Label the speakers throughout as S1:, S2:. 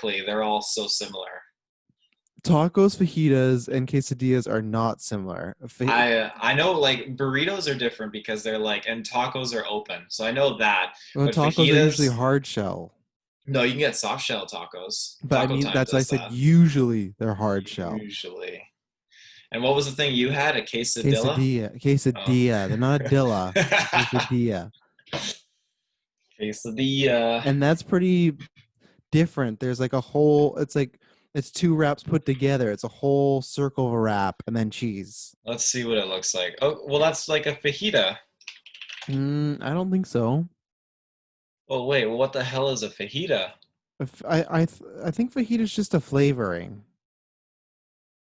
S1: they're all so similar.
S2: Tacos, fajitas, and quesadillas are not similar.
S1: I know like burritos are different because they're like and tacos are open. So I know that.
S2: Well,
S1: But
S2: tacos are usually
S1: fajitas,
S2: hard shell.
S1: no, you can get soft shell tacos.
S2: But I
S1: Taco
S2: mean,
S1: Time
S2: that's I
S1: does
S2: said
S1: that.
S2: usually they're hard shell.
S1: Usually. And what was the thing you had? A quesadilla?
S2: Quesadilla,
S1: Oh.
S2: quesadilla. They're not a dilla. It's a quesadilla,
S1: Quesadilla.
S2: and that's pretty different. There's like a whole. It's two wraps put together. It's a whole circle of a wrap and then cheese.
S1: Let's see what it looks like. Oh, well, that's like a fajita.
S2: I don't think so.
S1: Oh, wait, well, what the hell is a fajita?
S2: I think fajita is just a flavoring.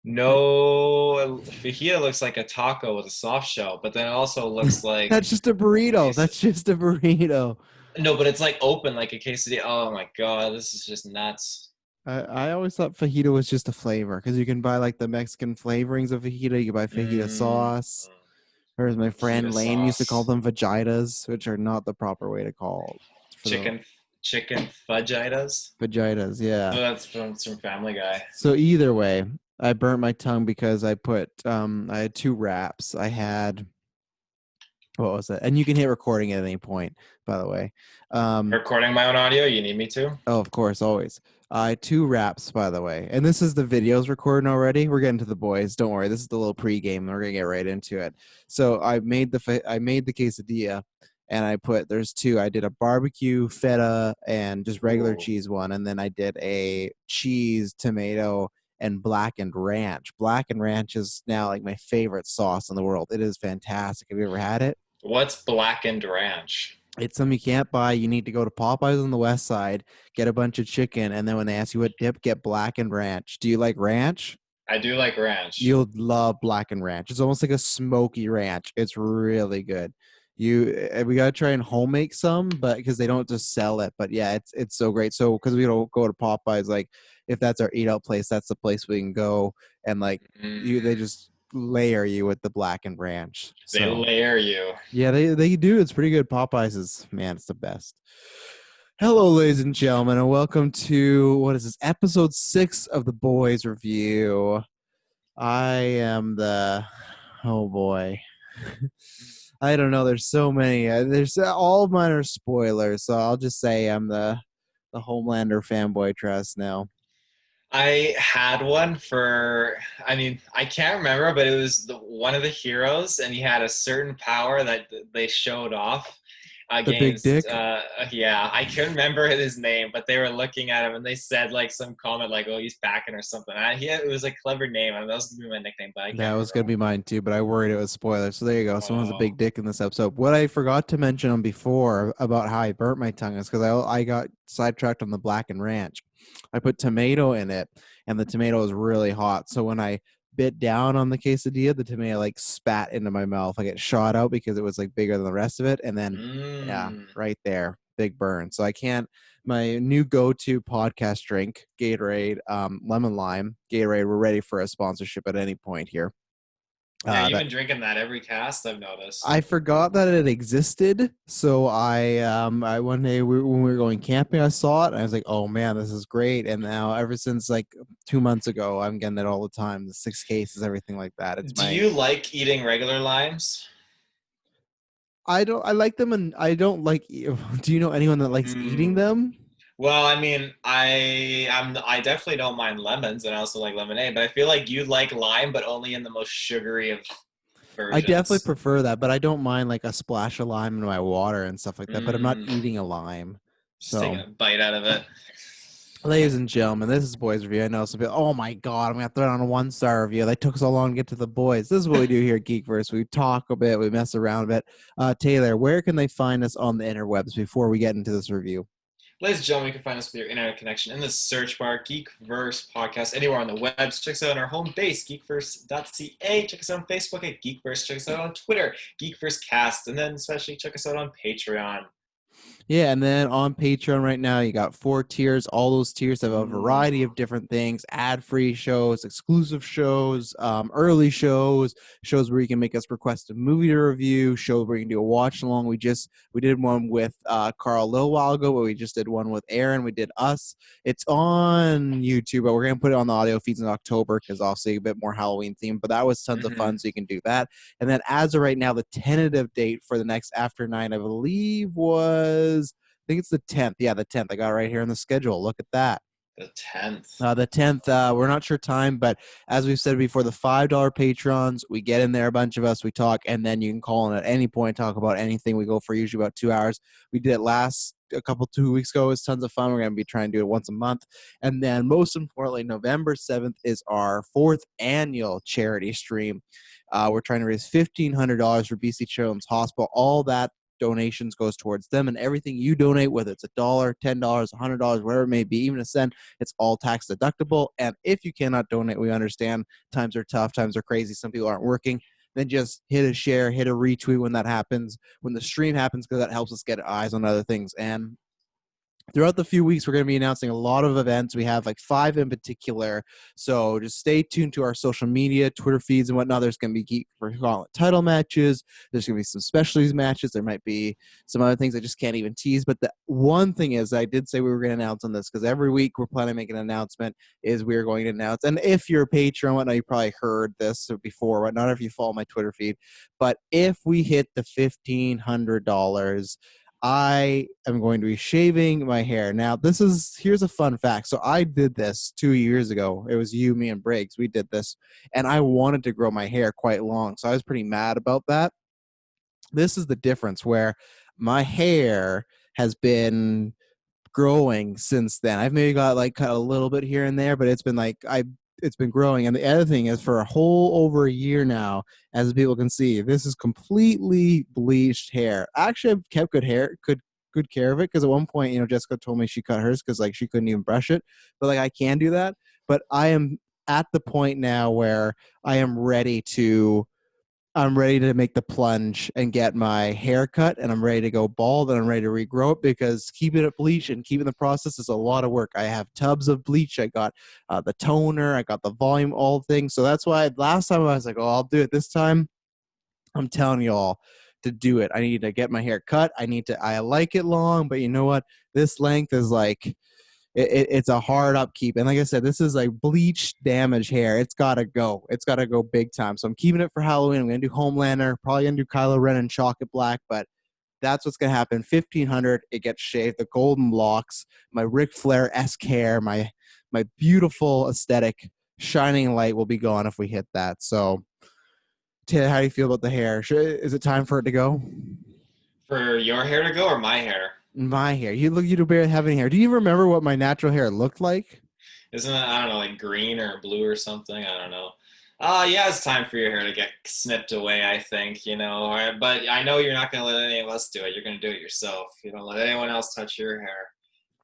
S1: No, fajita looks like a taco with a soft shell, but then it also looks like
S2: That's just a burrito.
S1: queso.
S2: That's just a burrito.
S1: No, but it's like open like a quesadilla. Oh my God, this is just nuts.
S2: I always thought fajita was just a flavor because you can buy like the Mexican flavorings of fajita. You can buy fajita
S1: Mm,
S2: sauce. Or as my friend
S1: fajita
S2: Lane used to call
S1: sauce.
S2: them vagitas, which are not the proper way to call for the
S1: Chicken fajitas.
S2: vagitas.
S1: Oh,
S2: Yeah.
S1: that's from some Family Guy.
S2: So either way, I burnt my tongue because I had two wraps. I had what was it? And you can hit recording at any point, by the way.
S1: Recording my own audio. You need me to?
S2: Oh, of course, always. I two wraps, by the way, and this is the videos recording already. We're getting to the boys. Don't worry, this is the little pregame. And we're gonna get right into it. So I made the quesadilla, and there's two. I did a barbecue feta and just regular
S1: Ooh.
S2: cheese one, and then I did a cheese, tomato, and blackened ranch. Blackened ranch is now like my favorite sauce in the world. It is fantastic. Have you ever had it?
S1: What's blackened ranch?
S2: It's something you can't buy. You need to go to Popeyes on the west side, get a bunch of chicken, and then when they ask you what dip, get blackened ranch. Do you like ranch?
S1: I do like ranch.
S2: You'll love blackened ranch. It's almost like a smoky ranch. It's really good. We gotta try and home make some, but because they don't just sell it. But yeah, it's so great. So because we don't go to Popeyes, like if that's our eat out place, that's the place we can go. And like they
S1: Mm,
S2: just layer you with the blackened ranch.
S1: they
S2: So
S1: layer you.
S2: yeah, they do. It's pretty good. Popeyes is man, it's the best. Hello, ladies and gentlemen, and welcome to what is this episode 6 of the Boys Review. I am the oh boy, I don't know. There's so many. There's all of mine are spoilers, so I'll just say I'm the Homelander fanboy trust now.
S1: I had one for, I mean, I can't remember, but it was one of the heroes, and he had a certain power that they showed off
S2: The big
S1: against,
S2: dick.
S1: yeah, I couldn't remember his name, but they were looking at him and they said like some comment like, oh, he's packing or something. It was a clever name. I mean, that was going to be my nickname, but I
S2: That
S1: can't
S2: was
S1: remember.
S2: gonna be mine too, but I worried it was spoilers. So there you go. Someone has a
S1: Oh,
S2: big dick in this episode. What I forgot to mention on before about how I burnt my tongue is because I got sidetracked on the blackened ranch. I put tomato in it, and the tomato was really hot. So when I bit down on the quesadilla, the tomato like spat into my mouth, like it shot out because it was like bigger than the rest of it. And then yeah,
S1: mm.
S2: right there, big burn. So I can't. My new go-to podcast drink, Gatorade, lemon lime. Gatorade, we're ready for a sponsorship at any point here.
S1: Yeah, you've
S2: That
S1: been drinking that every cast, I've noticed.
S2: I forgot that it existed. So I one day when we were going camping, I saw it and I was like, oh man, this is great. And now ever since like 2 months ago, I'm getting it all the time. The 6 cases, everything like that. It's
S1: Do
S2: my
S1: you like eating regular limes?
S2: I like them and I don't like. Do you know anyone that likes eating
S1: Mm.
S2: them?
S1: Well, I mean, I definitely don't mind lemons, and I also like lemonade. But I feel like you like lime, but only in the most sugary of
S2: I definitely
S1: versions.
S2: prefer that, but I don't mind like a splash of lime in my water and stuff like that. But I'm not
S1: Mm,
S2: eating a lime.
S1: just taking
S2: So,
S1: a bite out of it.
S2: ladies and gentlemen, this is Boys Review. I know some people, oh my God, I'm going to throw it on a 1-star review. They took so long to get to the boys. This is what we do here at Geekverse. We talk a bit, we mess around a bit. Taylor, where can they find us on the interwebs before we get into this review?
S1: Ladies and gentlemen, you can find us with your internet connection in the search bar, Geekverse Podcast, anywhere on the web. Check us out on our home base, geekverse.ca. Check us out on Facebook at Geekverse. Check us out on Twitter, Geekverse Cast. And then especially check us out on Patreon.
S2: Yeah, and then on Patreon right now, you got 4 tiers. All those tiers have a
S1: Mm,
S2: variety of different things: ad-free shows, exclusive shows, early shows, shows where you can make us request a movie to review, shows where you can do a watch along. We did one with Carl a little while ago, but we just did one with Aaron. We did us. It's on YouTube, but we're gonna put it on the audio feeds in October because obviously a bit more Halloween themed. But that was tons of
S1: hmm.
S2: fun, so you can do that. And then as of right now, the tentative date for the next After Nine, I believe, I think it's the 10th. Yeah, the 10th. I got it right here in the schedule. Look at that.
S1: The 10th.
S2: The 10th, we're not sure time, but as we've said before, the $5 patrons, we get in there, a bunch of us, we talk, and then you can call in at any point, talk about anything. We go for usually about 2 hours. We did it a couple 2 weeks ago. It was tons of fun. We're going to be trying to do it once a month. And then most importantly, November 7th is our 4th annual charity stream. We're trying to raise $1,500 for BC Children's Hospital. All that donations goes towards them, and everything you donate, whether it's $1, $10, $100, whatever it may be, even a cent, it's all tax deductible. And if you cannot donate, we understand times are tough, times are crazy, some people aren't working. Then just hit a share, hit a retweet when that happens, when the stream happens, because that helps us get eyes on other things. And throughout the few weeks, we're going to be announcing a lot of events. We have like 5 in particular. So just stay tuned to our social media, Twitter feeds and whatnot. There's going to be for title matches. There's going to be some specialties matches. There might be some other things I just can't even tease. But the one thing is, I did say we were going to announce on this because every week we're planning to make an announcement. Is we're going to announce. And if you're a patron, whatnot, you probably heard this before, but not if you follow my Twitter feed. But if we hit the $1,500, I am going to be shaving my hair. Now, here's a fun fact. So I did this 2 years ago. It was you, me, and Briggs. We did this, and I wanted to grow my hair quite long. So I was pretty mad about that. This is the difference where my hair has been growing since then. I've maybe got like cut a little bit here and there, but it's been growing. And the other thing is, for a whole over a year now, as people can see, this is completely bleached hair. Actually, I've kept good care of it, because at one point, Jessica told me she cut hers because like she couldn't even brush it. But like I can do that. But I am at the point now where I am ready to I'm ready to make the plunge and get my hair cut, and I'm ready to go bald, and I'm ready to regrow it, because keeping it bleach and keeping the process is a lot of work. I have tubs of bleach. I got the toner. I got the volume, all things. So that's why last time I was like, oh, I'll do it. This time, I'm telling you all to do it. I need to get my hair cut. I like it long, but you know what? This length is like, it's a hard upkeep. And like I said, this is like bleach damaged hair. It's gotta go. It's gotta go big time. So I'm keeping it for Halloween. I'm gonna do Homelander, probably gonna do Kylo Ren and chocolate black, but that's what's gonna happen. 1,500, it gets shaved, the golden locks, my Ric Flair-esque hair, my beautiful aesthetic, shining light will be gone if we hit that. So Taylor, how do you feel about the hair? Is it time for it to go?
S1: For your hair to go or my hair?
S2: My hair. You do barely have any hair. Do you even remember what my natural hair looked like?
S1: Isn't it, I don't know, like green or blue or something? I don't know. Yeah, it's time for your hair to get snipped away, I think, But I know you're not going to let any of us do it. You're going to do it yourself. You don't let anyone else touch your hair.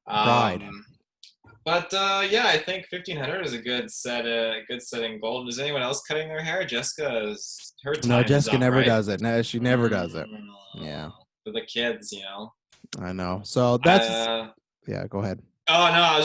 S2: Pride.
S1: But yeah, I think 1,500 is a good setting goal. Is anyone else cutting their hair? Her
S2: No,
S1: time is
S2: Jessica
S1: up,
S2: never
S1: right?
S2: does it. No, she never does it.
S1: Mm,
S2: Yeah,
S1: for the kids,
S2: I know. So that's
S1: Uh,
S2: yeah. Go ahead.
S1: oh no, I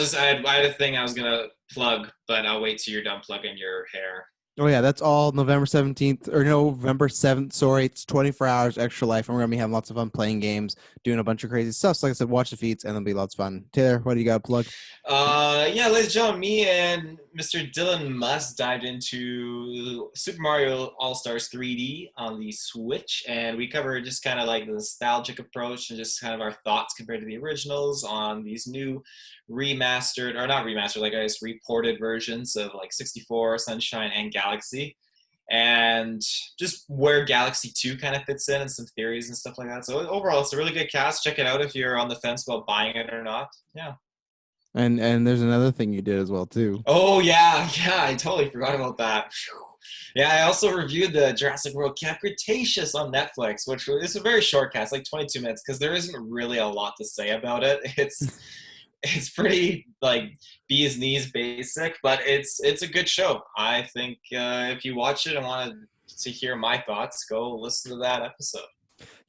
S1: had a thing I was gonna plug, but I'll wait till you're done plugging your hair.
S2: Oh yeah, that's all November 17th or November 7th. Sorry, it's 24 hours extra life, and we're gonna be having lots of fun playing games, doing a bunch of crazy stuff. So like I said, watch the feeds, and it'll be lots of fun. Taylor, what do you got to plug?
S1: Yeah, ladies and gentlemen, me and Mr. Dylan Musk dived into Super Mario All Stars 3D on the Switch, and we covered just kind of like the nostalgic approach and just kind of our thoughts compared to the originals on these new remastered, or not remastered, like I guess reported versions of like 64, Sunshine, and Galaxy. And just where Galaxy 2 kind of fits in and some theories and stuff like that. So overall, it's a really good cast. Check it out if you're on the fence about buying it or not. Yeah.
S2: And there's another thing you did as well too.
S1: Oh yeah, yeah, I totally forgot about that. Phew. Yeah, I also reviewed the Jurassic World Camp Cretaceous on Netflix, which is a very short cast, like 22 minutes, because there isn't really a lot to say about it. It's pretty like bees knees basic, but it's a good show. I think if you watch it and wanted to hear my thoughts, go listen to that episode.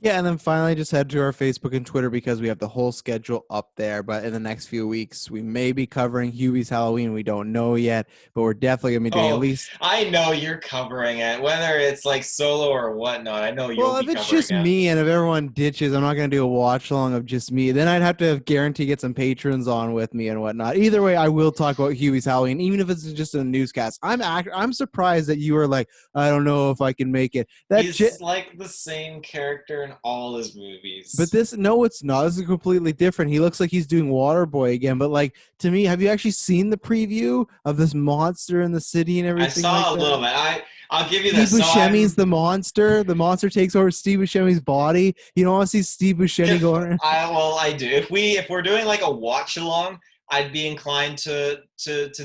S2: Yeah, and then finally just head to our Facebook and Twitter because we have the whole schedule up there. But in the next few weeks, we may be covering Hubie's Halloween. We don't know yet, but we're definitely going to be doing at
S1: Oh,
S2: least.
S1: I know you're covering it, whether it's like solo or whatnot. I know you'll
S2: Well,
S1: be
S2: if it's
S1: covering
S2: just
S1: it.
S2: me and if everyone ditches, I'm not going to do a watch along of just me. Then I'd have to guarantee get some patrons on with me and whatnot. Either way, I will talk about Hubie's Halloween, even if it's just a newscast. I'm surprised that you were like, I don't know if I can make it.
S1: He's like the same character in all his
S2: But
S1: movies.
S2: this, no, it's not. This is completely different. He looks like he's doing Waterboy again. But like to me, have you actually seen the preview of this monster in the city and
S1: I
S2: everything like
S1: saw a
S2: that?
S1: little bit. I'll give you
S2: Steve
S1: this. So
S2: Buscemi's the monster. The monster takes over Steve Buscemi's body. You don't want to see Steve Buscemi
S1: if
S2: going.
S1: I do. If we're doing like a watch along, I'd be inclined to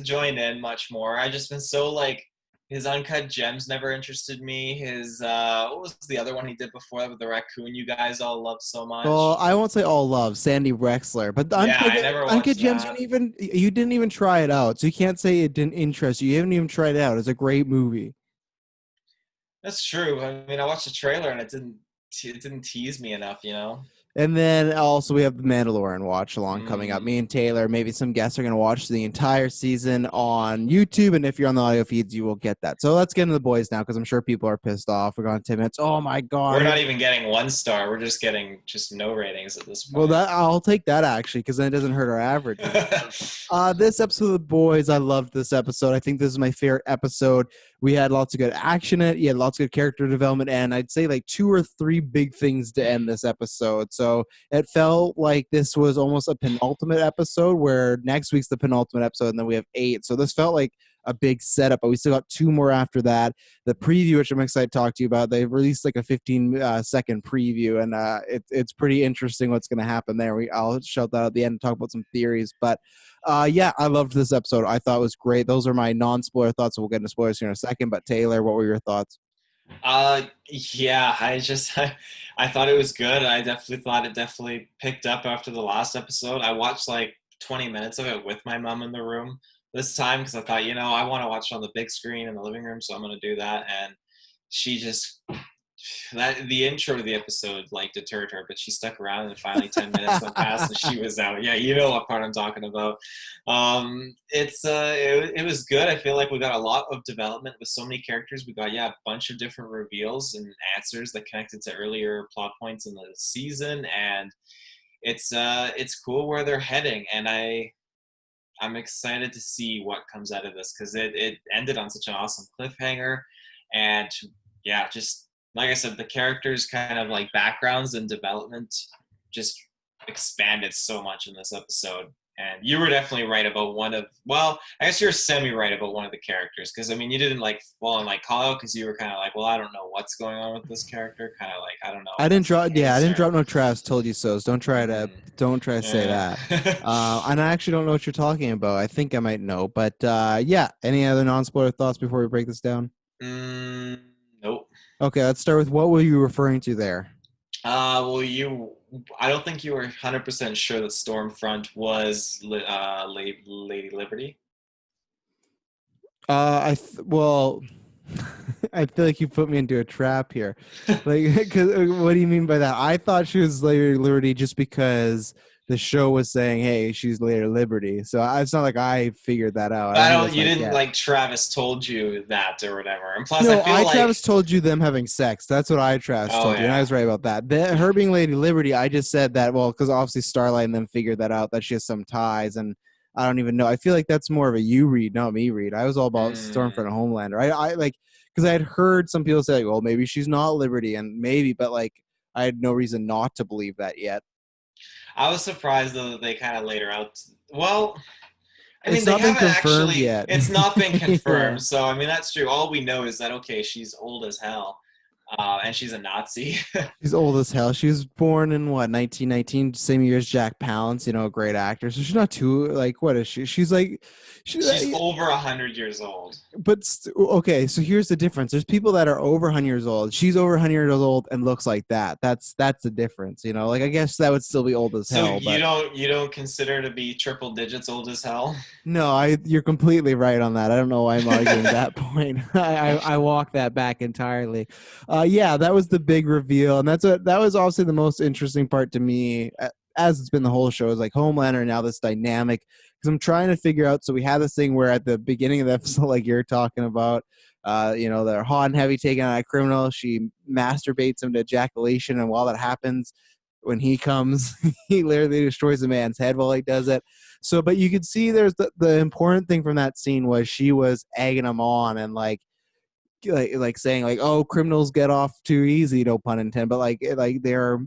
S1: join in much more. I just been so like his Uncut Gems never interested me. His what was the other one he did before that with the raccoon you guys all love so
S2: Well,
S1: much?
S2: I won't say all love Sandy Wexler, but the
S1: Yeah, I never
S2: Uncut
S1: watched
S2: Gems,
S1: that.
S2: you didn't even try it out, so you can't say it didn't interest you. You haven't even tried it out. It's a great movie.
S1: That's true. I mean, I watched the trailer and it didn't tease me enough, you know.
S2: And then also we have the Mandalorian watch along coming up. Me
S1: Mm.
S2: and Taylor, maybe some guests are going to watch the entire season on YouTube. And if you're on the audio feeds, you will get that. So let's get into the boys now because I'm sure people are pissed off. We're going 10 minutes. Oh my
S1: We're
S2: God.
S1: not even getting 1 star. We're just getting just no ratings at this
S2: Well,
S1: point.
S2: that I'll take that actually because then it doesn't hurt our averages. This episode of the boys, I loved this episode. I think this is my favorite episode. We had lots of good action in it. You had lots of good character development, and I'd say like 2 or 3 big things to end this episode. So it felt like this was almost a penultimate episode, where next week's the penultimate episode, and then we have 8. So this felt like a big setup, but we still got 2 more after that. The preview, which I'm excited to talk to you about, they released like a 15-second preview, and it's pretty interesting what's going to happen there. I'll shout that out at the end and talk about some theories, but yeah, I loved this episode. I thought it was great. Those are my non-spoiler thoughts. We'll get into spoilers here in a second. But Taylor, what were your thoughts?
S1: Yeah, I thought it was good. I definitely thought it definitely picked up after the last episode. I watched like 20 minutes of it with my mom in the room this time because I thought, I want to watch it on the big screen in the living room, so I'm going to do that. And she just that the intro to the episode like deterred her, but she stuck around and finally 10 minutes went past and she was out. Yeah, you know what part I'm talking about. It was good. I feel like we got a lot of development with so many characters. We got a bunch of different reveals and answers that connected to earlier plot points in the season, and it's cool where they're heading, and I'm excited to see what comes out of this because it ended on such an awesome cliffhanger. And yeah, just like I said, the characters kind of like backgrounds and development just expanded so much in this episode. And you were definitely right about I guess you're semi right about one of the characters because I mean, you didn't like fall on like call out because you were kind of like, well, I don't know what's going on with this character. Kind of like, I don't know if
S2: I didn't
S1: that's the
S2: drop. Yeah, I
S1: case
S2: didn't
S1: or.
S2: drop no Travis told you so. So don't try to say
S1: Yeah.
S2: that. And I actually don't know what you're talking about. I think I might know, but yeah. Any other non-spoiler thoughts before we break this down?
S1: mm, nope.
S2: Okay, let's start with what were you referring to there?
S1: I don't think you were 100% sure that Stormfront was Lady Liberty.
S2: Well, I feel like you put me into a trap here. Like, cause, what do you mean by that? I thought she was Lady Liberty just because the show was saying, "Hey, she's Lady Liberty." So it's not like I figured that out. I
S1: I
S2: think
S1: don't.
S2: that's
S1: You
S2: my
S1: didn't
S2: guess.
S1: like Travis told you that or whatever. And plus, I
S2: No,
S1: feel
S2: I
S1: like,
S2: Travis told you them having sex. That's what I Travis
S1: oh
S2: told you, and I
S1: yeah,
S2: was right about that. Her being Lady Liberty, I just said that because obviously Starlight and them figured that out that she has some ties, and I don't even know. I feel like that's more of a you read, not me read. I was all about Stormfront and
S1: mm.
S2: Homelander. I like because I had heard some people say, like, well, maybe she's not Liberty, and maybe, but like I had no reason not to believe that yet.
S1: I was surprised though that they kind of laid her out. Well, I mean,
S2: It's
S1: they
S2: not been
S1: haven't
S2: confirmed
S1: actually.
S2: yet.
S1: It's not been
S2: Yeah.
S1: confirmed, so I mean that's true. All we know is that okay, she's old as hell, and she's a Nazi.
S2: She's old as hell. She was born in what 1919, same year as Jack Palance. A great actor. So she's not too like what is she? She's like,
S1: She's over 100 years old.
S2: but okay. So here's the difference. There's people that are over 100 years old. She's over 100 years old and looks like that. That's the difference. Like I guess that would still be old as
S1: So
S2: hell.
S1: you
S2: But
S1: don't consider to be triple digits old as hell?
S2: no, you're completely right on that. I don't know why I'm arguing that point. I walk that back entirely. Yeah, that was the big reveal, and that was also the most interesting part to me, as it's been the whole show, is like Homelander now this dynamic, because I'm trying to figure out. So we have this thing where at the beginning of the episode, like you're talking about, they're hot and heavy taking on a criminal. She masturbates him to ejaculation, and while that happens, when he comes, he literally destroys a man's head while he does it. So, but you could see there's the important thing from that scene was she was egging him on and like saying like, oh, criminals get off too easy, no pun intended, but like they're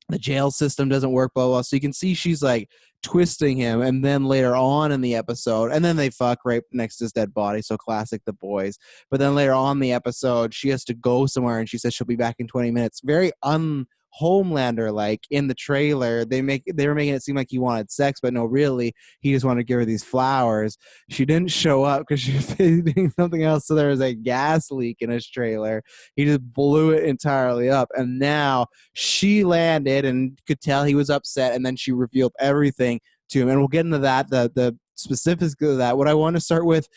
S2: the jail system doesn't work, blah, blah. So you can see she's like twisting him. And then later on in the episode, and then they fuck right next to his dead body. So classic The Boys. But then later on in the episode, she has to go somewhere and she says she'll be back in 20 minutes. Very Homelander like in the trailer. They were making it seem like he wanted sex, but no, really, he just wanted to give her these flowers. She didn't show up because she was doing something else. So there was a gas leak in his trailer. He just blew it entirely up. And now she landed and could tell he was upset, and then she revealed everything to him. And we'll get into that, the specifics of that. What I want to start with,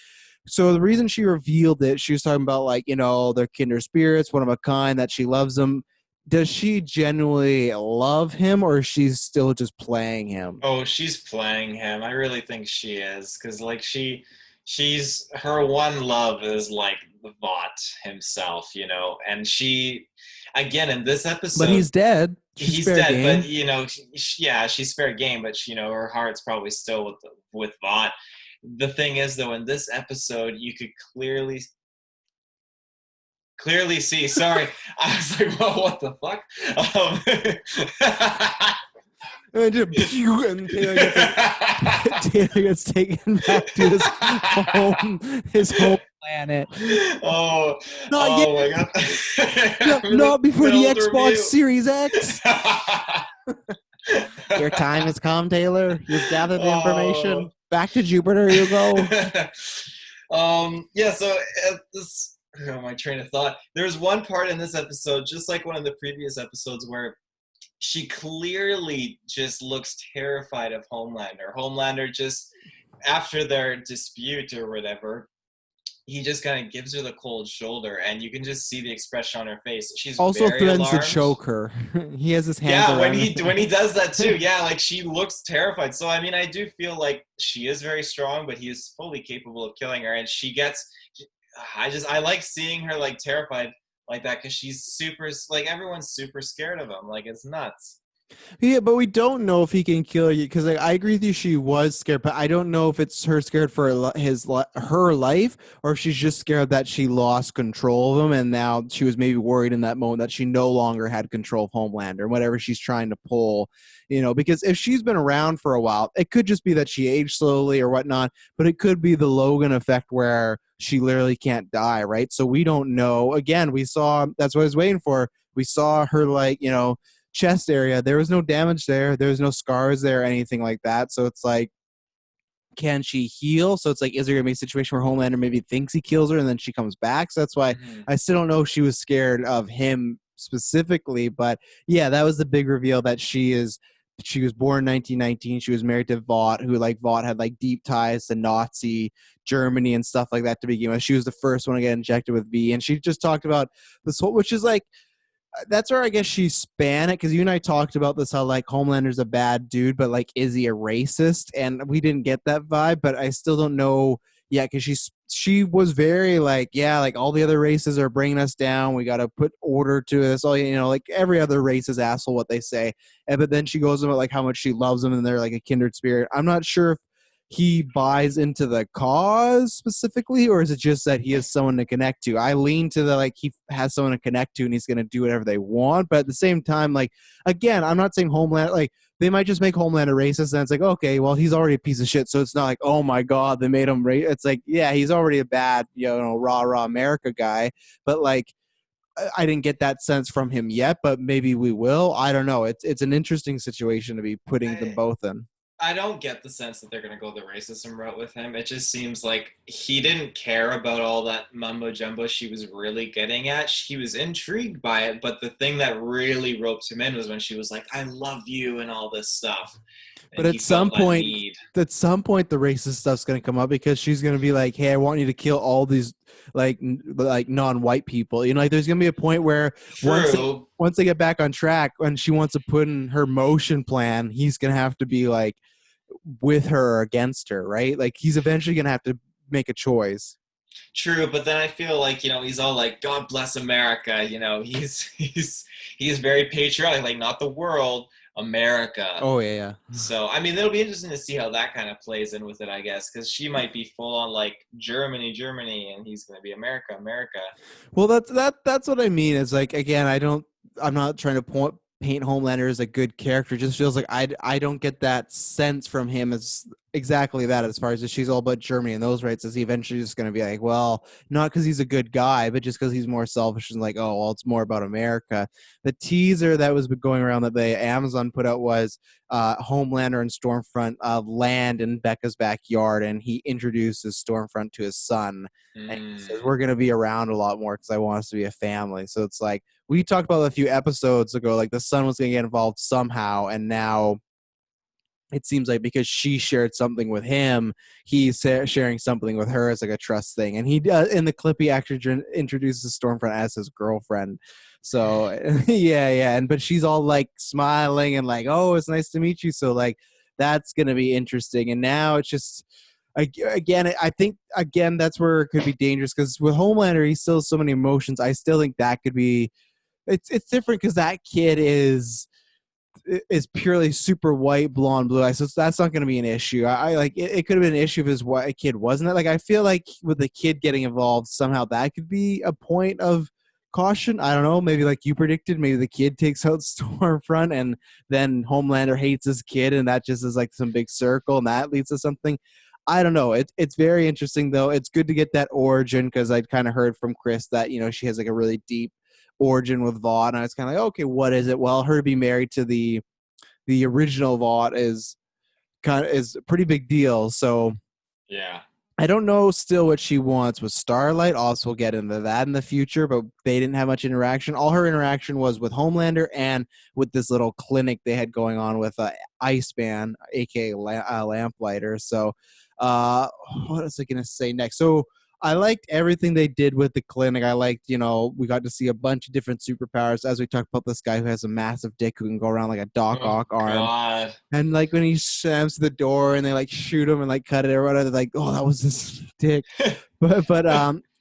S2: so the reason she revealed it, she was talking about like, they're kindred spirits, one of a kind, that she loves them. Does she genuinely love him, or is she still just playing him?
S1: Oh, she's playing him. I really think she is, because like she's her one love is like the Vought himself, and she, again in this
S2: But
S1: episode,
S2: he's dead. She's
S1: he's
S2: fair
S1: dead, but
S2: game.
S1: yeah, she's fair game, but her heart's probably still with Vought. The thing is, though, in this episode, you could clearly see. Sorry, I was like, "Well, what the fuck?"
S2: And Taylor gets taken back to his home planet.
S1: Oh,
S2: Not yet.
S1: oh my god!
S2: Not before the
S1: Filter
S2: Xbox
S1: mute.
S2: Series X. Your time has come, Taylor. You've gathered the
S1: Oh.
S2: information. Back to Jupiter you go.
S1: Yeah. So this, my train of thought. There's one part in this episode, just like one of the previous episodes, where she clearly just looks terrified of Homelander. Homelander just, after their dispute or whatever, he just kind of gives her the cold shoulder, and you can just see the expression on her face. She's
S2: Also
S1: very
S2: threatens to
S1: alarmed.
S2: choke her. He has his hands
S1: Yeah, when
S2: around
S1: he
S2: her.
S1: does that too. Yeah, like she looks terrified. So I mean, I do feel like she is very strong, but he is fully capable of killing her. And she gets, I like seeing her like terrified like that, because she's super, like everyone's super scared of him. Like it's nuts.
S2: Yeah, but we don't know if he can kill you, because I agree with you. She was scared, but I don't know if it's her scared for her life, or if she's just scared that she lost control of him, and now she was maybe worried in that moment that she no longer had control of Homelander, whatever she's trying to pull. Because if she's been around for a while, it could just be that she aged slowly or whatnot, but it could be the Logan effect where she literally can't die, right? So we don't know. Again, we saw, that's what I was waiting for. We saw her like, chest area, there was no damage there was no scars there or anything like that. So it's like, can she heal? So it's like, is there gonna be a situation where Homelander maybe thinks he kills her and then she comes back? So that's why
S1: Mm-hmm.
S2: I still don't know if she was scared of him specifically. But yeah, that was the big reveal, that she was born in 1919. She was married to Vought, who like Vought had like deep ties to Nazi Germany and stuff like that to begin with. She was the first one to get injected with V, and she just talked about this whole, which is like, that's where I guess she span it, because you and I talked about this, how like Homelander's a bad dude, but like, is he a racist? And we didn't get that vibe, but I still don't know yet, because she was very like, yeah, like all the other races are bringing us down. We got to put order to this. All like every other race is asshole, what they say. But then she goes about like how much she loves them and they're like a kindred spirit. I'm not sure if he buys into the cause specifically, or is it just that he has someone to connect to? I lean to the like, he has someone to connect to and he's going to do whatever they want. But at the same time, like, again, I'm not saying Homeland, like, they might just make Homelander racist, and it's like, okay, well, he's already a piece of shit, so it's not like, oh my god, they made him it's like, yeah, he's already a bad, rah America guy. But like, I didn't get that sense from him yet, but maybe we will. I don't know. It's an interesting situation to be putting them both in.
S1: I don't get the sense that they're going to go the racism route with him. It just seems like he didn't care about all that mumbo jumbo she was really getting at. He was intrigued by it, but the thing that really roped him in was when she was like, I love you and all this stuff.
S2: But
S1: And he felt that need.
S2: at some point, the racist stuff's gonna come up because she's gonna be like, "Hey, I want you to kill all these like non-white people." You know, like there's gonna be a point where once they
S1: True,
S2: once they get back on track, and she wants to put in her motion plan, he's gonna have to be like with her or against her, right? Like he's eventually gonna have to make a choice.
S1: true, but then I feel like he's all like, God bless America. He's very patriotic, like not the world, America.
S2: Oh yeah, yeah.
S1: So, I mean, it'll be interesting to see how that kind of plays in with it, I guess, because she might be full on like Germany, Germany, and he's going to be America, America.
S2: Well, that's what I mean. It's like again, I'm not trying to paint Homelander as a good character. It just feels like I don't get that sense from him as exactly that. As far as she's all about Germany and those rights, is he eventually just going to be like, well, not because he's a good guy, but just because he's more selfish and like, oh, well, it's more about America. The teaser that was going around that the Amazon put out was Homelander and Stormfront land in Becca's backyard, and he introduces Stormfront to his son. And he says,
S1: Mm,
S2: we're going to be around a lot more because I want us to be a family. So it's like, we talked about a few episodes ago, like the son was going to get involved somehow. And now it seems like because she shared something with him, he's sharing something with her as like a trust thing. And he in the clip, he actually introduces Stormfront as his girlfriend. So yeah. And, but she's all like smiling and like, oh, it's nice to meet you. So like, that's going to be interesting. And now it's just, again, I think again that's where it could be dangerous because with Homelander, he still has so many emotions. I still think that could be it's different because that kid is purely super white, blonde, blue eyes. So that's not going to be an issue. I like it could have been an issue if his white kid wasn't it. Like I feel like with the kid getting involved, somehow that could be a point of caution. I don't know. Maybe like you predicted, maybe the kid takes out Stormfront, and then Homelander hates his kid, and that just is like some big circle, and that leads to something. I don't know. It's very interesting though. It's good to get that origin because I'd kind of heard from Chris that she has like a really deep origin with Vaught, and I was kind of like, okay, what is it? Well, her to be married to the original Vaught is a pretty big deal. So
S1: yeah.
S2: I don't know still what she wants with Starlight. Also, we'll get into that in the future, but they didn't have much interaction. All her interaction was with Homelander and with this little clinic they had going on with Iceman, aka Lamplighter. So, uh, what was I going to say next? So, I liked everything they did with the clinic. I liked, we got to see a bunch of different superpowers. As we talked about, this guy who has a massive dick who can go around like a Doc
S1: Oh,
S2: Ock arm.
S1: God.
S2: And like when he slams the door and they like shoot him and like cut it or whatever, they're like, oh, that was this dick. But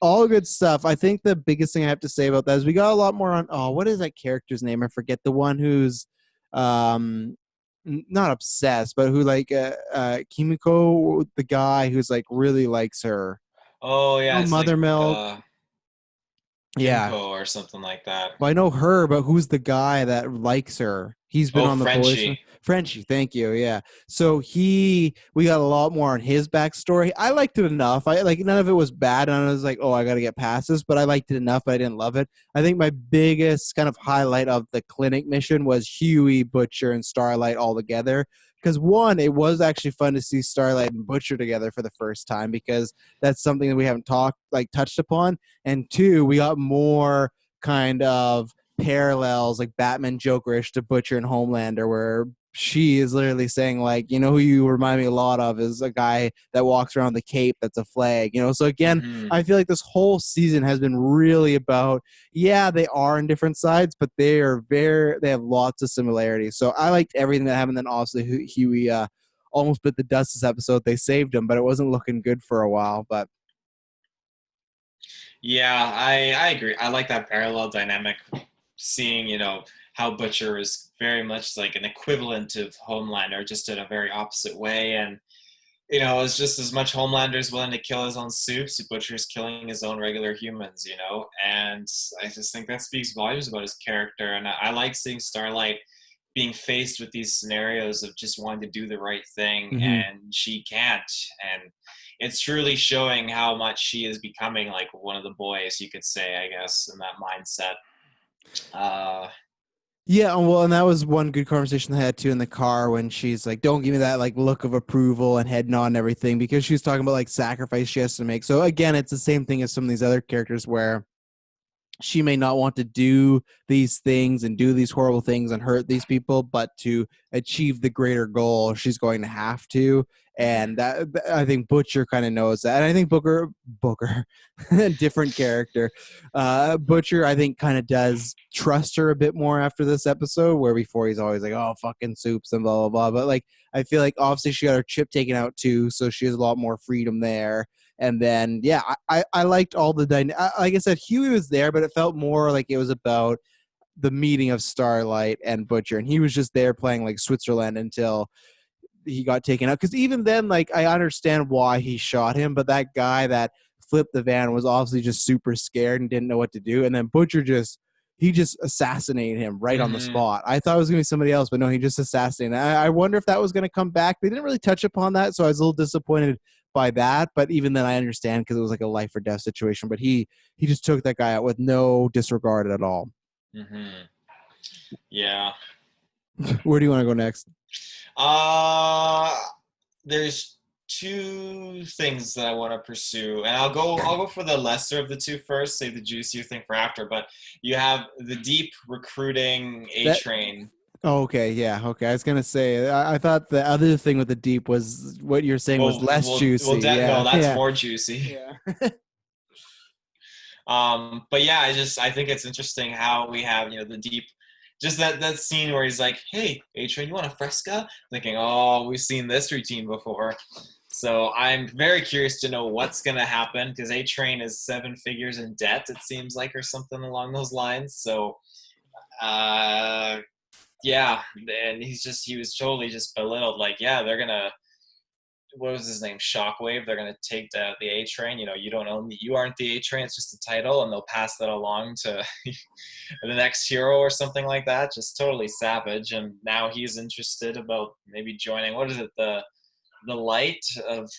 S2: all good stuff. I think the biggest thing I have to say about that is we got a lot more on what is that character's name? I forget the one who's not obsessed, but who like Kimiko, the guy who's like really likes her.
S1: Oh, yeah,
S2: Oh,
S1: it's like
S2: Mother Milk. Yeah.
S1: Kimco or something like that.
S2: Well, I know her, but who's the guy that likes her? He's been
S1: Oh,
S2: on the boys.
S1: Frenchie.
S2: Frenchie, thank you. Yeah. So we got a lot more on his backstory. I liked it enough. I like none of it was bad, and I was like, oh, I got to get past this. But I liked it enough. But I didn't love it. I think my biggest kind of highlight of the clinic mission was Huey, Butcher, and Starlight all together. Because one, it was actually fun to see Starlight and Butcher together for the first time because that's something that we haven't touched upon. And two, we got more kind of parallels like Batman Jokerish to Butcher and Homelander, where she is literally saying like, who you remind me a lot of is a guy that walks around the cape that's a flag. So again,
S1: Hmm.
S2: I feel like this whole season has been really about, yeah, they are on different sides, but they have lots of similarities. So I liked everything that happened. Then also Huey almost bit the dust this episode. They saved him, but it wasn't looking good for a while. But
S1: Yeah, I agree. I like that parallel dynamic, seeing, how Butcher is very much like an equivalent of Homelander, just in a very opposite way. And, it's just as much Homelander's willing to kill his own soups, Butcher's killing his own regular humans, And I just think that speaks volumes about his character. And I like seeing Starlight being faced with these scenarios of just wanting to do the right thing
S2: mm-hmm.
S1: and she can't. And it's truly showing how much she is becoming like one of the boys, you could say, I guess, in that mindset. uh
S2: Yeah, well, and that was one good conversation I had too in the car when she's like, "Don't give me that like look of approval and head nod and everything," because she was talking about like sacrifice she has to make. So again, it's the same thing as some of these other characters where she may not want to do these things and do these horrible things and hurt these people, but to achieve the greater goal, she's going to have to. And
S1: Hmm.
S2: that I think Butcher kind of knows that. And I think Booker, different character. Butcher, I think, kind of does trust her a bit more after this episode, where before he's always like, "Oh, fucking soups" and blah blah blah. But like, I feel like obviously she got her chip taken out too, so she has a lot more freedom there. And then, yeah, I liked all the like I said, Huey was there, but it felt more like it was about the meeting of Starlight and Butcher, and he was just there playing like Switzerland until he got taken out. Because even then, like I understand why he shot him, but that guy that flipped the van was obviously just super scared and didn't know what to do. And then Butcher just assassinated him right on the
S1: Hmm.
S2: spot. I thought it was gonna be somebody else, but no, he just assassinated. I wonder if that was gonna come back. They didn't really touch upon that, so I was a little disappointed by that. But even then, I understand because it was like a life or death situation. But he just took that guy out with no disregard at all.
S1: Hmm. Yeah.
S2: Where do you want to go next?
S1: Uh, there's two things that I want to pursue, and I'll go for the lesser of the two first, save the juicier thing for after. But you have the deep recruiting A
S2: That
S1: train.
S2: Oh, okay, yeah, okay. I was gonna say, I thought the other thing with the deep was what you're saying was less juicy.
S1: No,
S2: Yeah,
S1: that's
S2: yeah,
S1: more juicy.
S2: yeah.
S1: But yeah, I think it's interesting how we have the deep, just that scene where he's like, "Hey, A Train, you want a fresca?" Thinking, "Oh, we've seen this routine before." So I'm very curious to know what's gonna happen because A Train is 7 figures in debt, it seems like, or something along those lines. So uh, yeah, and he was totally just belittled. Like, yeah, they're gonna, what was his name, Shockwave, they're going to take the A train. You don't own you aren't the A train, it's just a title, and they'll pass that along to the next hero or something like that. Just totally savage. And now he's interested about maybe joining, what is it, the light of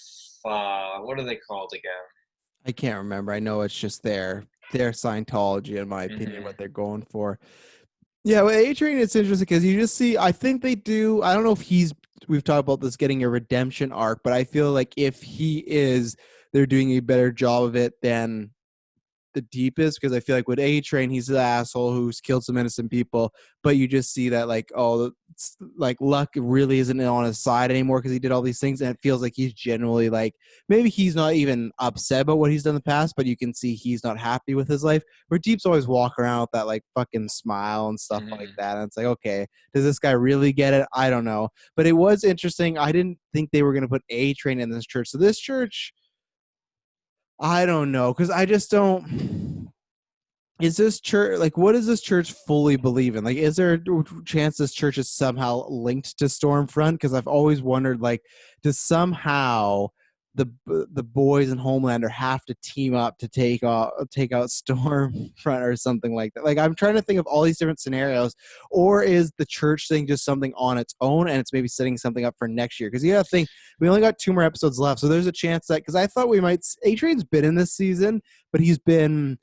S1: what are they called again?
S2: I can't remember. I know it's just their Scientology, in my opinion,
S1: Mm-hmm.
S2: what they're going for. Yeah, with A Train, it's interesting because you just see. I think they do. I don't know if he's. We've talked about this getting a redemption arc, but I feel like if he is, they're doing a better job of it than the deepest, because I feel like with A Train, he's the asshole who's killed some innocent people, but you just see that like, oh, like luck really isn't on his side anymore because he did all these things, and it feels like he's generally like maybe he's not even upset about what he's done in the past, but you can see he's not happy with his life. Where Deep's always walk around with that like fucking smile and stuff like
S1: Mm-hmm.
S2: that, and it's like, okay, does this guy really get it? I don't know, but it was interesting. I didn't think they were going to put A Train in this church, so this church. I don't know because I just don't. Is this church like what does this church fully believe in? Like, is there a chance this church is somehow linked to Stormfront? Because I've always wondered, like, does somehow the boys in Homelander have to team up to take out Stormfront or something like that? Like, I'm trying to think of all these different scenarios, or is the church thing just something on its own and it's maybe setting something up for next year? Because you got to think we only got 2 more episodes left, so there's a chance that because I thought we might A Train's been in this season, but he's been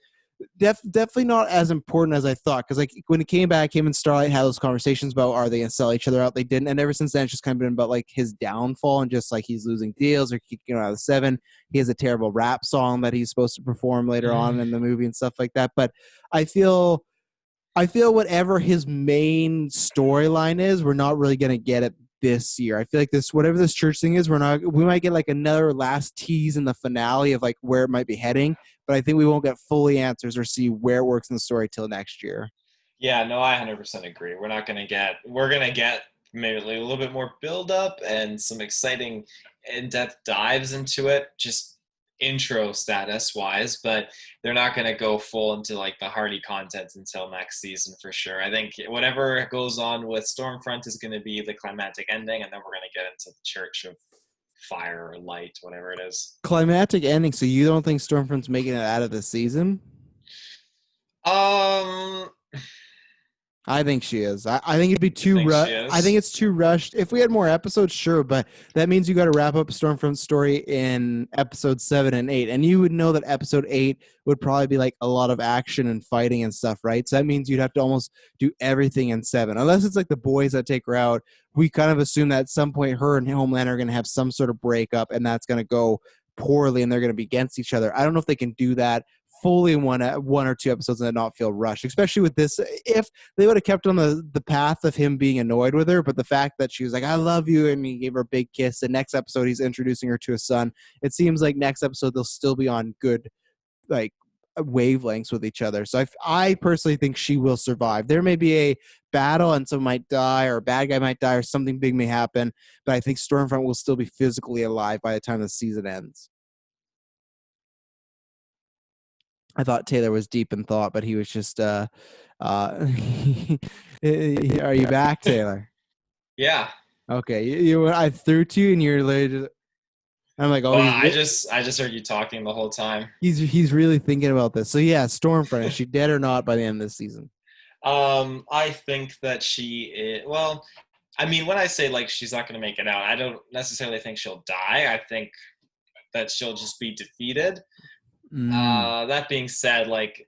S2: definitely not as important as I thought. Because like when he came back, him and Starlight had those conversations about are they gonna sell each other out? They didn't, and ever since then, it's just kind of been about like his downfall and just like he's losing deals or kicking out of the seven. He has a terrible rap song that he's supposed to perform later on in the movie and stuff like that. But I feel. I feel whatever his main storyline is, we're not really gonna get it this year. I feel like this whatever this church thing is, we might get like another last tease in the finale of like where it might be heading, but I think we won't get fully answers or see where it works in the story till next year.
S1: Yeah, no, I 100% agree. We're gonna get maybe a little bit more build up and some exciting in-depth dives into it, just intro status wise, but they're not gonna go full into like the hearty content until next season for sure. I think whatever goes on with Stormfront is gonna be the climactic ending, and then we're gonna get into the Church of Fire or Light, whatever it is.
S2: Climatic ending. So you don't think Stormfront's making it out of the season?
S1: Um
S2: I think she is. I think it'd be
S1: You
S2: too
S1: think she
S2: I think
S1: is?
S2: it's too rushed. If we had more episodes, sure, but that means you got to wrap up Stormfront's story in episode 7 and 8, and you would know that episode 8 would probably be like a lot of action and fighting and stuff, right? So that means you'd have to almost do everything in 7, unless it's like the boys that take her out. We kind of assume that at some point her and Homelander are going to have some sort of breakup, and that's going to go poorly, and they're going to be against each other. I don't know if they can do that fully in one or two episodes and not feel rushed, especially with this. If they would have kept on the path of him being annoyed with her, but the fact that she was like, I love you, and he gave her a big kiss, and next episode he's introducing her to his son, it seems like next episode they'll still be on good, like, wavelengths with each other. So I personally think she will survive. There may be a battle and someone might die, or a bad guy might die, or something big may happen, but I think Stormfront will still be physically alive by the time the season ends. I thought Taylor was deep in thought, but he was just are you back, Taylor?
S1: Yeah.
S2: Okay, I threw to you, and you're later. I'm like, oh,
S1: Well, I just heard you talking the whole time.
S2: he's really thinking about this. So yeah, Stormfront, is she dead or not by the end of this season?
S1: I think that she is, well, I mean, when I say like she's not going to make it out, I don't necessarily think she'll die. I think that she'll just be defeated.
S2: Mm.
S1: That being said, like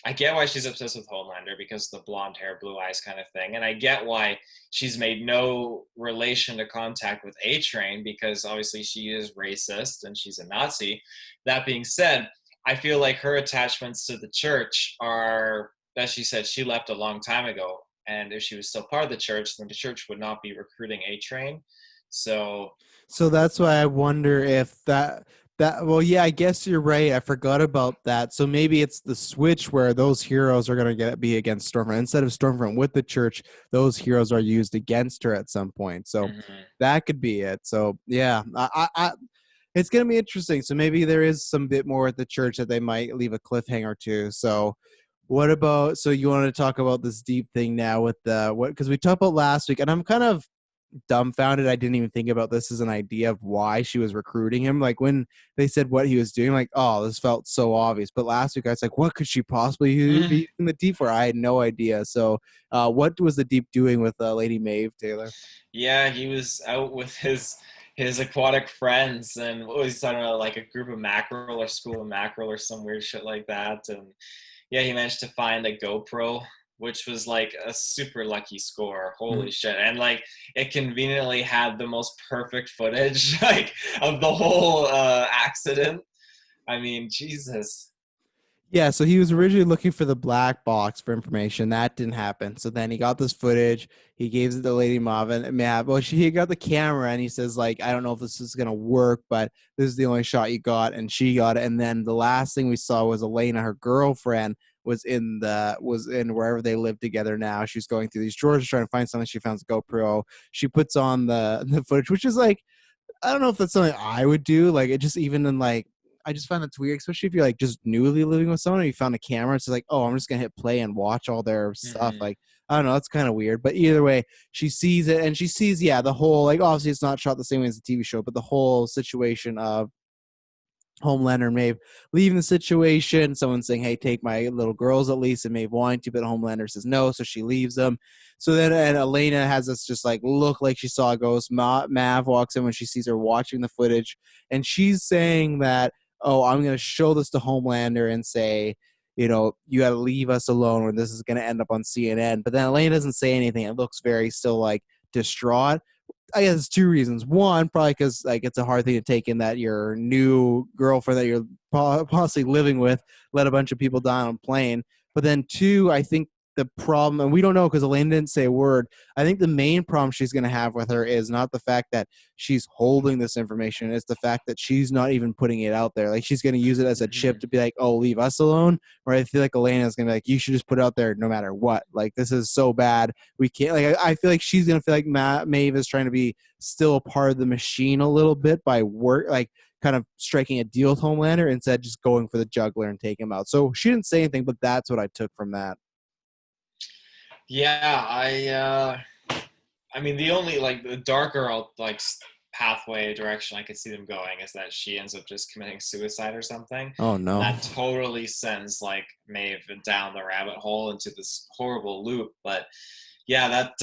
S1: I get why she's obsessed with Homelander because the blonde hair, blue eyes kind of thing. And I get why she's made no relation to contact with A Train because obviously she is racist and she's a Nazi. That being said, I feel like her attachments to the church are, as she said, she left a long time ago. And if she was still part of the church, then the church would not be recruiting A Train. So,
S2: So that's why I wonder if that well, yeah, I guess you're right. I forgot about that. So maybe it's the switch where those heroes are gonna be against Stormfront. Instead of Stormfront with the church, those heroes are used against her at some point. So
S1: mhm.
S2: that could be it. So yeah, it's gonna be interesting. So maybe there is some bit more at the church that they might leave a cliffhanger to. So what about, so you want to talk about this deep thing now with the what, because we talked about last week, and I'm kind of dumbfounded I didn't even think about this as an idea of why she was recruiting him. Like when they said what he was doing, like, oh, this felt so obvious. But last week I was like, what could she possibly be using the deep for? I had no idea. So what was the deep doing with Lady Maeve, Taylor?
S1: Yeah, he was out with his aquatic friends and what was he talking about, like a group of mackerel or school of mackerel or some weird shit like that. And yeah, he managed to find a GoPro, which was like a super lucky score.
S2: Mhm.
S1: Holy shit. And like it conveniently had the most perfect footage like of the whole accident. I mean, Jesus.
S2: Yeah, so he was originally looking for the black box for information. That didn't happen. So then he got this footage. He gave it to Lady Marvin. Well, he got the camera, and he says, like, I don't know if this is gonna work, but this is the only shot you got, and she got it. And then the last thing we saw was Elena, her girlfriend, was in wherever they live together now. She's going through these drawers trying to find something. She finds a GoPro. She puts on the footage, which is like, I don't know if that's something I would do. Like, it just, even in like, I just find that's weird, especially if you're like just newly living with someone and you found a camera. It's like, oh, I'm just gonna hit play and watch all their stuff.
S1: Mm-hmm.
S2: Like, I don't know, it's kind of weird. But either way, she sees it, and she sees, yeah, the whole, like, obviously it's not shot the same way as the TV show, but the whole situation of Homelander and Maeve leaving the situation. Someone saying, hey, take my little girls at least, and Maeve wanting to, but Homelander says no, so she leaves them. So then, and Elena has this just like look like she saw a ghost. Mav walks in when she sees her watching the footage, and she's saying that, oh, I'm going to show this to Homelander and say, you got to leave us alone, or this is going to end up on CNN. But then Elena doesn't say anything. It looks very still like distraught. I guess it's two reasons. One, probably because like it's a hard thing to take in that your new girlfriend that you're possibly living with let a bunch of people die on a plane. But then two, I think the problem, and we don't know because Elaine didn't say a word. I think the main problem she's going to have with her is not the fact that she's holding this information; it's the fact that she's not even putting it out there. Like she's going to use it as a chip
S1: Mm-hmm.
S2: to be like, "Oh, leave us alone." Or I feel like Elena is going to be like, "You should just put it out there no matter what." Like this is so bad, we can't. Like I feel like she's gonna feel like Maeve is trying to be still a part of the machine a little bit by work, like kind of striking a deal with Homelander instead of just going for the juggler and take him out. So she didn't say anything, but that's what I took from that.
S1: Yeah, I mean the only like the darker like pathway direction I could see them going is that she ends up just committing suicide or something,
S2: Oh
S1: and
S2: no.
S1: that totally sends like Maeve down the rabbit hole into this horrible loop. But yeah, that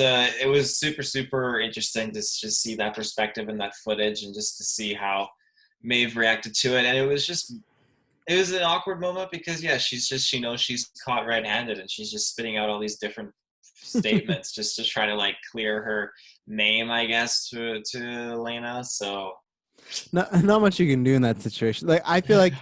S1: it was super super interesting to just see that perspective and that footage, and just to see how Maeve reacted to it. And it was an awkward moment because yeah, she knows she's caught red-handed, and she's just spitting out all these different statements just to try to like clear her name, I guess, to Elena. So
S2: Not much you can do in that situation. Like I feel like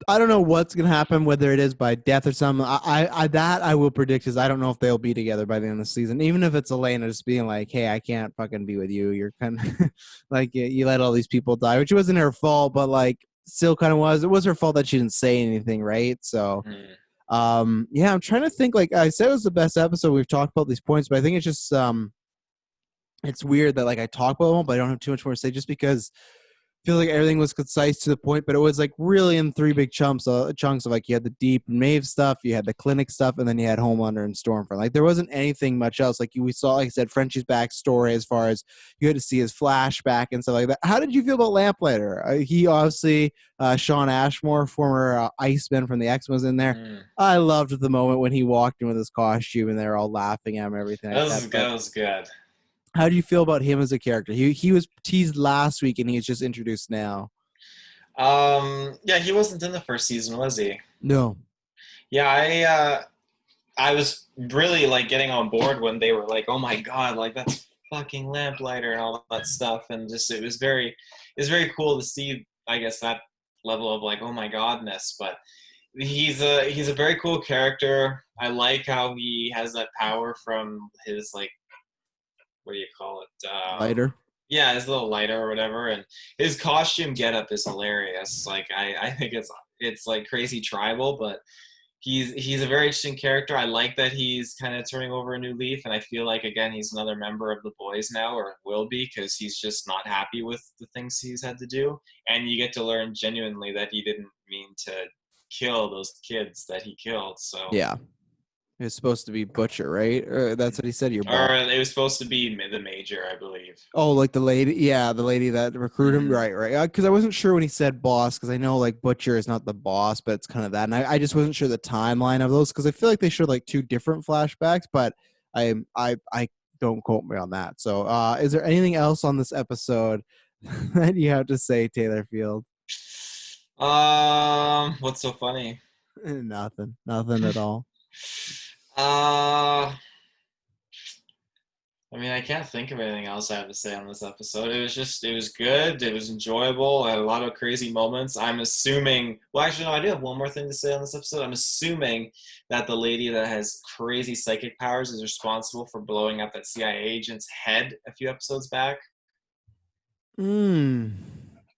S2: I don't know what's gonna happen, whether it is by death or something. That I will predict is I don't know if they'll be together by the end of the season. Even if it's Elena just being like, "Hey, I can't fucking be with you. You're kind of like you let all these people die," which wasn't her fault, but like still kind of was. It was her fault that she didn't say anything, right? So,
S1: mm,
S2: yeah, I'm trying to think. Like I said, it was the best episode. We've talked about these points, but I think it's just it's weird that like I talk about them, but I don't have too much more to say just because feel like everything was concise to the point, but it was like really in three big chunks of like you had the deep Maeve stuff, you had the clinic stuff, and then you had Homelander and Stormfront. Like there wasn't anything much else. Like we saw, like I said, Frenchie's backstory as far as you had to see his flashback and stuff like that. How did you feel about Lamplighter? He obviously Sean Ashmore, former Iceman from the X, was in there.
S1: mm.
S2: I loved the moment when he walked in with his costume and they're all laughing at him and everything like that. But
S1: That was good.
S2: how do you feel about him as a character? He was teased last week and he's just introduced now.
S1: Yeah, he wasn't in the first season, was he?
S2: No.
S1: Yeah, I was really like getting on board when they were like, "Oh my god, like that's fucking Lamplighter," and all that stuff, and just it was very cool to see, I guess, that level of like, "Oh my godness." But he's a very cool character. I like how he has that power from his like, what do you call it?
S2: Lighter.
S1: Yeah, his little lighter or whatever, and his costume getup is hilarious. Like I think it's like crazy tribal, but he's a very interesting character. I like that he's kind of turning over a new leaf, and I feel like again he's another member of the boys now, or will be, because he's just not happy with the things he's had to do, and you get to learn genuinely that he didn't mean to kill those kids that he killed. So,
S2: Yeah. It's supposed to be Butcher, right? That's what he said. Your boss.
S1: or it was supposed to be the major, I believe.
S2: Oh, like the lady. Yeah, the lady that recruited him.
S1: Mm-hmm.
S2: Right, right. Because I wasn't sure when he said boss, because I know like Butcher is not the boss, but it's kind of that. And I just wasn't sure the timeline of those because I feel like they showed like two different flashbacks, but I don't quote me on that. So, is there anything else on this episode that you have to say, Taylor Field?
S1: What's so funny?
S2: Nothing at all.
S1: Uh, I mean, I can't think of anything else I have to say on this episode. It was good. It was enjoyable. I had a lot of crazy moments. I'm assuming, well, actually, no, I do have one more thing to say on this episode. I'm assuming that the lady that has crazy psychic powers is responsible for blowing up that CIA agent's head a few episodes back.
S2: Hmm.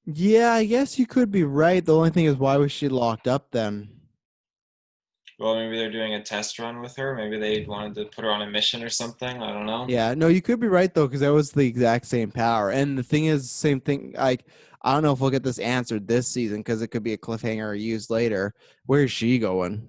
S2: Yeah, I guess you could be right. The only thing is, why was she locked up then?
S1: Well, maybe they're doing a test run with her. Maybe they wanted to put her on a mission or something. I don't know.
S2: Yeah, no, you could be right though, because that was the exact same power. And the thing is, same thing. Like, I don't know if we'll get this answered this season because it could be a cliffhanger used later. Where's she going?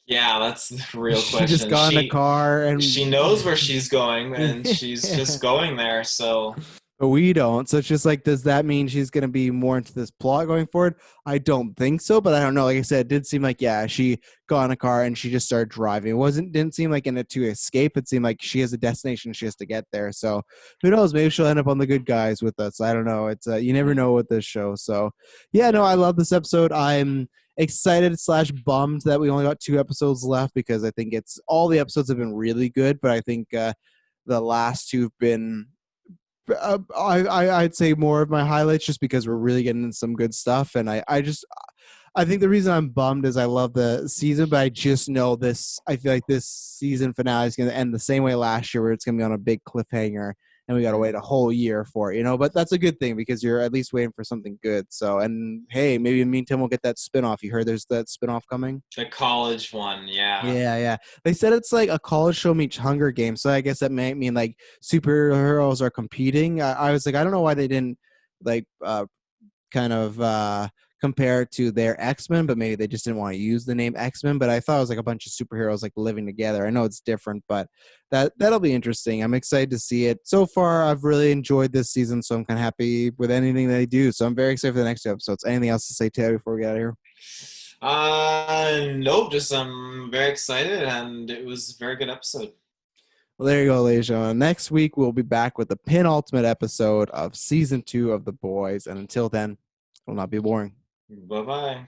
S1: Yeah, that's the real
S2: She just
S1: question.
S2: got in a car
S1: She
S2: and
S1: knows where she's going, and she's just going there. So
S2: but we don't. So it's just like, does that mean she's going to be more into this plot going forward? I don't think so, but I don't know. Like I said, it did seem like, yeah, she got in a car and she just started driving. Didn't seem like in it to escape. It seemed like she has a destination. She has to get there. So who knows? Maybe she'll end up on the good guys with us. I don't know. It's you never know with this show. So yeah, no, I love this episode. I'm excited / bummed that we only got 2 episodes left because I think it's all the episodes have been really good, but I think the last 2 have been I'd say more of my highlights just because we're really getting into some good stuff. And I think the reason I'm bummed is I love the season, but I just know this. I feel like this season finale is going to end the same way last year, where it's going to be on a big cliffhanger, and we got to wait a whole year for it, you know. But that's a good thing because you're at least waiting for something good. So, and hey, maybe in the meantime we'll get that spinoff. You heard there's that spinoff coming?
S1: the college one, yeah.
S2: Yeah, yeah. They said it's like a college show meets Hunger Games, so I guess that might mean like superheroes are competing. I was like, I don't know why they didn't like kind of compared to their X-Men, but maybe they just didn't want to use the name X-Men. But I thought it was like a bunch of superheroes like living together. I know it's different, but that'll be interesting. I'm excited to see it. So far, I've really enjoyed this season, so I'm kind of happy with anything they do. So I'm very excited for the next two episodes. Anything else to say, Taylor, before we get out of here?
S1: Nope. Just I'm very excited, and it was a very good episode.
S2: Well, there you go, ladies and gentlemen. Next week, we'll be back with the penultimate episode of season 2 of The Boys. And until then, it will not be boring.
S1: Bye bye.